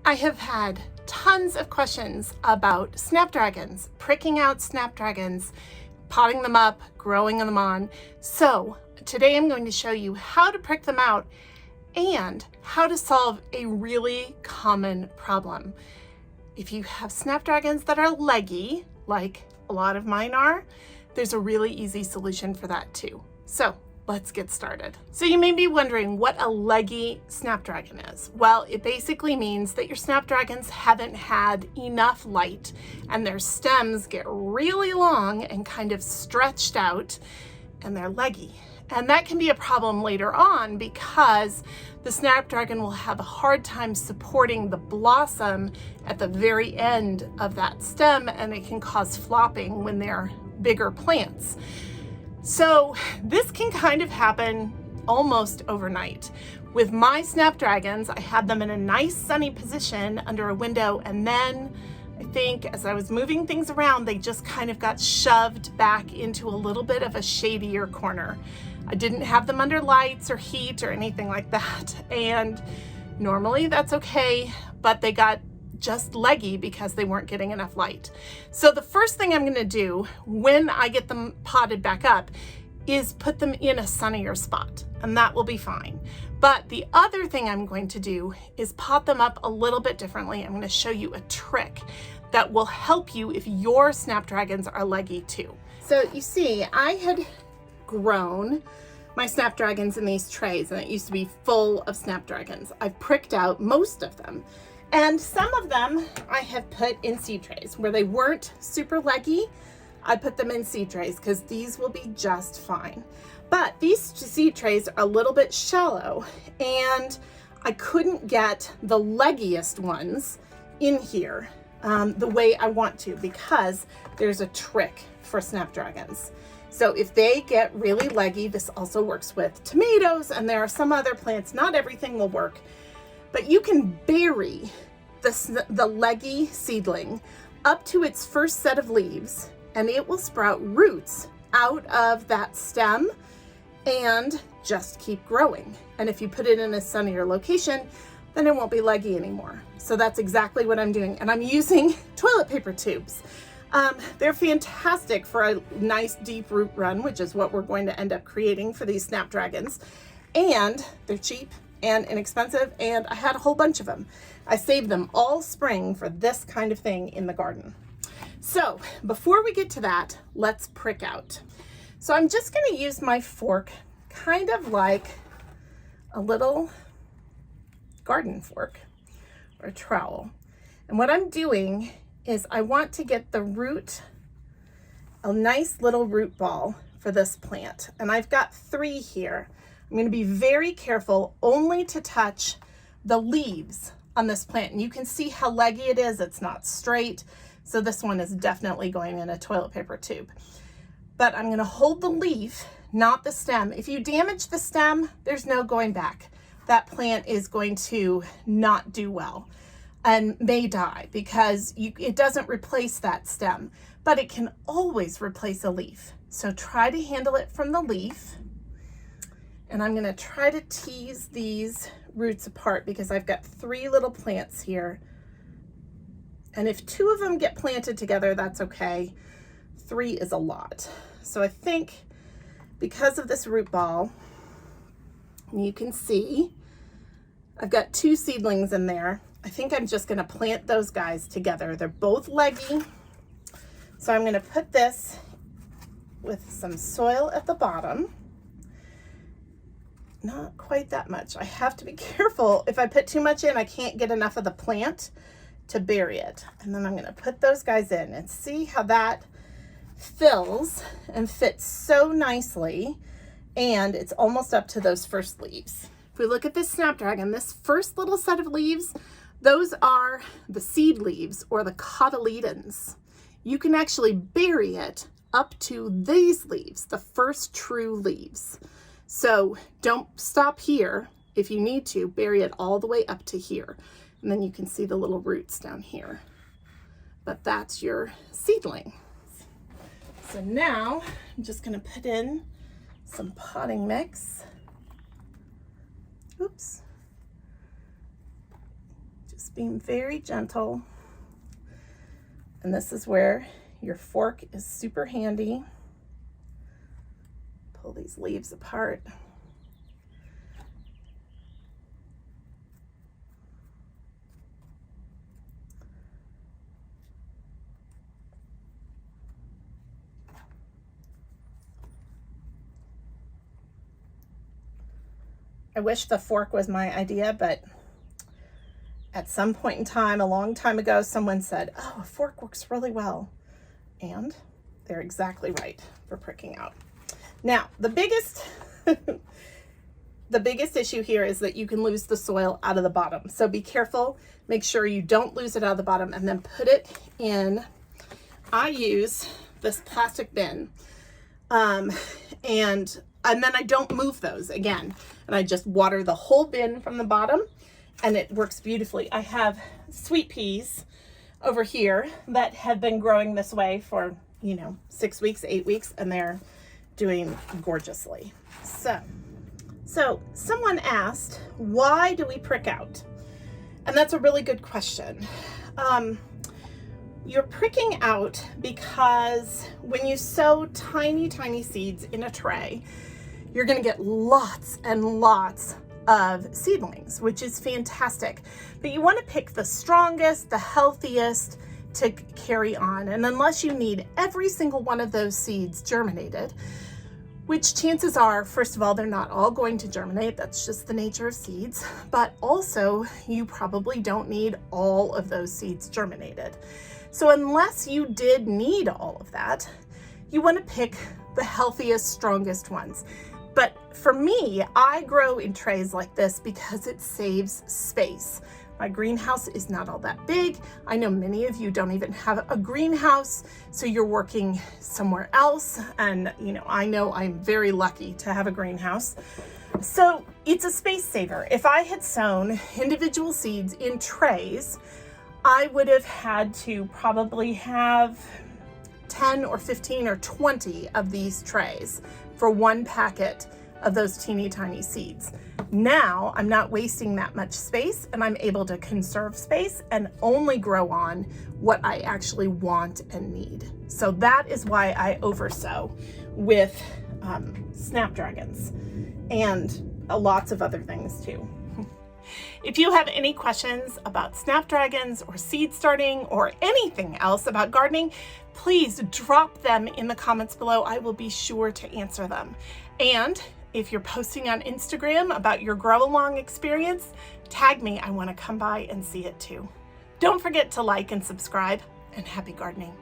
I have had tons of questions about snapdragons, pricking out snapdragons, potting them up, growing them on. So today I'm going to show you how to prick them out and how to solve a really common problem. If you have snapdragons that are leggy, like a lot of mine are, there's a really easy solution for that too. So let's get started. So you may be wondering what a leggy snapdragon is. Well, it basically means that your snapdragons haven't had enough light and their stems get really long and kind of stretched out and they're leggy. And that can be a problem later on because the snapdragon will have a hard time supporting the blossom at the very end of that stem, and it can cause flopping when they're bigger plants. So this can kind of happen almost overnight. With my snapdragons, I had them in a nice sunny position under a window, and then I think as I was moving things around, they just kind of got shoved back into a little bit of a shadier corner. I didn't have them under lights or heat or anything like that, and normally that's okay, but they got just leggy because they weren't getting enough light. So the first thing I'm gonna do when I get them potted back up is put them in a sunnier spot, and that will be fine. But the other thing I'm going to do is pot them up a little bit differently. I'm gonna show you a trick that will help you if your snapdragons are leggy too. So you see, I had grown my snapdragons in these trays, and it used to be full of snapdragons. I've pricked out most of them. And some of them I have put in seed trays. Where they weren't super leggy, I put them in seed trays because these will be just fine. But these seed trays are a little bit shallow, and I couldn't get the leggiest ones in here the way I want to, because there's a trick for snapdragons. So if they get really leggy, this also works with tomatoes, and there are some other plants. Not everything will work. But you can bury the leggy seedling up to its first set of leaves, and it will sprout roots out of that stem and just keep growing. And if you put it in a sunnier location, then it won't be leggy anymore. So that's exactly what I'm doing. And I'm using toilet paper tubes. They're fantastic for a nice deep root run, which is what we're going to end up creating for these snapdragons. And they're cheap and inexpensive, and I had a whole bunch of them. I saved them all spring for this kind of thing in the garden. So before we get to that, let's prick out. So I'm just going to use my fork kind of like a little garden fork or a trowel. And what I'm doing is I want to get the root, a nice little root ball for this plant. And I've got 3 here. I'm going to be very careful only to touch the leaves on this plant. And you can see how leggy it is. It's not straight. So this one is definitely going in a toilet paper tube. But I'm going to hold the leaf, not the stem. If you damage the stem, there's no going back. That plant is going to not do well and may die because it doesn't replace that stem, but it can always replace a leaf. So try to handle it from the leaf. And I'm gonna try to tease these roots apart because I've got 3 little plants here. And if 2 of them get planted together, that's okay. 3 is a lot. So I think because of this root ball, you can see I've got 2 seedlings in there. I think I'm just gonna plant those guys together. They're both leggy. So I'm gonna put this with some soil at the bottom. Not quite that much. I have to be careful. If I put too much in, I can't get enough of the plant to bury it. And then I'm going to put those guys in and see how that fills and fits so nicely. And it's almost up to those first leaves. If we look at this snapdragon, this first little set of leaves, those are the seed leaves or the cotyledons. You can actually bury it up to these leaves, the first true leaves. So don't stop here. If you need to, bury it all the way up to here. And then you can see the little roots down here. But that's your seedling. So now I'm just going to put in some potting mix. Oops. Just being very gentle. And this is where your fork is super handy. Pull these leaves apart. I wish the fork was my idea, but at some point in time, a long time ago, someone said, oh, a fork works really well. And they're exactly right for pricking out. Now, the biggest issue here is that you can lose the soil out of the bottom. So be careful, make sure you don't lose it out of the bottom, and then put it in. I use this plastic bin, and then I don't move those again. And I just water the whole bin from the bottom, and it works beautifully. I have sweet peas over here that have been growing this way for, 6 weeks, 8 weeks, and they're doing gorgeously. So someone asked, why do we prick out? And that's a really good question. You're pricking out because when you sow tiny, tiny seeds in a tray, you're going to get lots and lots of seedlings, which is fantastic. But you want to pick the strongest, the healthiest to carry on. And unless you need every single one of those seeds germinated, which chances are, first of all, they're not all going to germinate. That's just the nature of seeds. But also, you probably don't need all of those seeds germinated. So unless you did need all of that, you want to pick the healthiest, strongest ones. But for me, I grow in trays like this because it saves space. My greenhouse is not all that big. I know many of you don't even have a greenhouse, so you're working somewhere else. And I know I'm very lucky to have a greenhouse. So it's a space saver. If I had sown individual seeds in trays, I would have had to probably have 10 or 15 or 20 of these trays for one packet of those teeny tiny seeds. Now I'm not wasting that much space, and I'm able to conserve space and only grow on what I actually want and need. So that is why I oversow with Snapdragons and lots of other things too. If you have any questions about Snapdragons or seed starting or anything else about gardening, please drop them in the comments below. I will be sure to answer them. And if you're posting on Instagram about your grow along experience, tag me. I want to come by and see it too. Don't forget to like and subscribe, and happy gardening.